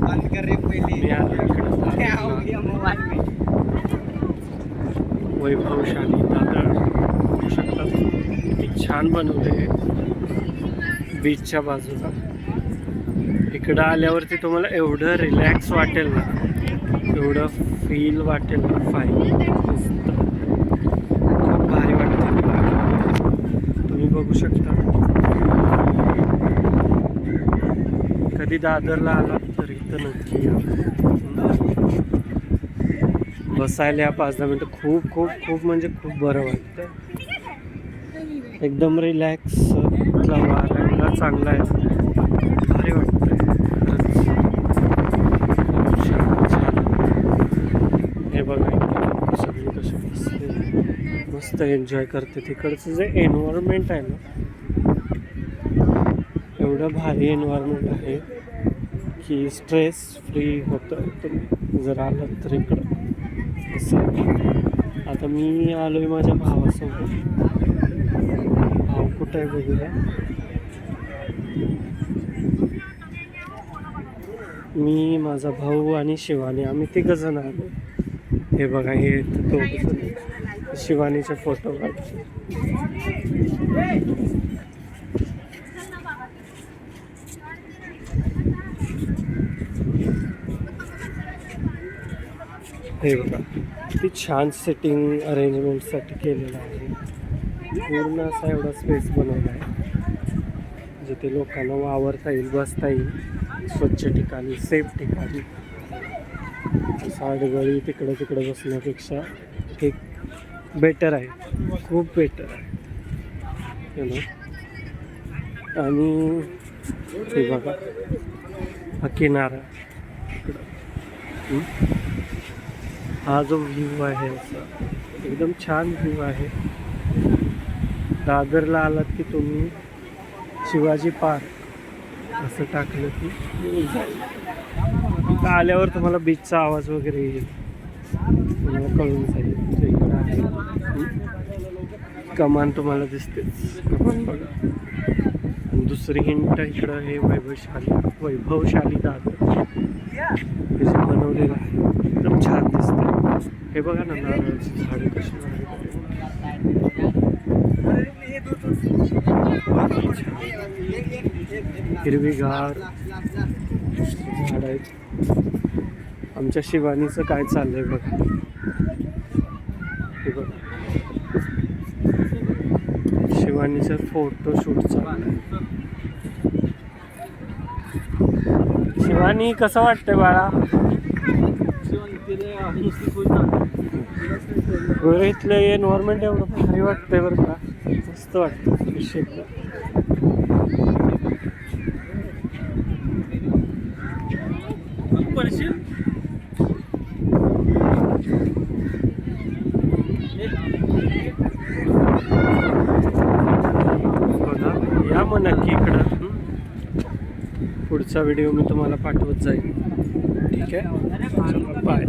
मी आलो इकडं वैभवशाली दादर बघू शकता किती छान बनवले बीचच्या बाजूला. इकडं आल्यावरती तुम्हाला एवढं रिलॅक्स वाटेल ना, एवढं फील वाटेल ना, मस्त खूप भारी वाटतं. तुम्ही बघू शकता. कधी दादरला आलात तर इथं नक्की या. बसायला 5-10 मिनटं खूप खूप खूप म्हणजे खूप बरं वाटतं. एकदम रिलॅक्स वारा चांगला आहे, भारी वाटतंय. हे बघा सगळी कशी बसते, मस्त एन्जॉय करते. तिकडचं जे एन्व्हायरमेंट आहे ना, एवढं भारी एन्व्हायरमेंट आहे की स्ट्रेस फ्री होतं तुम्ही जर आलात तर इकडं. असं आता मी आलो आहे माझ्या भावासोबत. भाव कुठं आहे बघूया. मी, माझा भाऊ आणि शिवानी, आम्ही 3 जण आलो. हे बघा, हे तो शिवानीचे फोटो काढतो. हे बघा किती छान सेटिंग अरेंजमेंटसाठी केलेलं आहे. पूर्ण असा एवढा स्पेस बनवला आहे जिथे लोकांना वावरता येईल, बसता येईल, स्वच्छ ठिकाणी, सेफ ठिकाणी. साडगळी तिकडं बसण्यापेक्षा एक बेटर आहे, खूप बेटर आहे. आणि हे बघा हा किनारा, हा जो व्ह्यू आहे असा एकदम छान व्ह्यू आहे. दादरला आलात की तुम्ही शिवाजी पार्क असं टाकलं की जाईल. आल्यावर तुम्हाला बीचचा आवाज वगैरे येईल, तुम्हाला कळून जाईल. इकडं आहे कमान, तुम्हाला दिसतेच कमान बघा. आणि दुसरी हिंट इकडं हे वैभवशाली दादर हे जे बनवलेलं आहे एकदम छान दिसतं. हे बघा ना, नारळाची झाडे कशी हिरवीगार झाड आहेत. आमच्या शिवानीचं काय चाललंय बघा. हे बघा शिवानीचं फोटोशूट चाललंय. शिवानी कसं वाटतंय बाळा? इथलं एन्व्हायरमेंट एवढं भारी वाटतंय बरं का, मस्त वाटतं. या मग नक्की इकडं. पुढचा व्हिडिओ मी तुम्हाला पाठवत जाईल. ठीक आहे, बाय.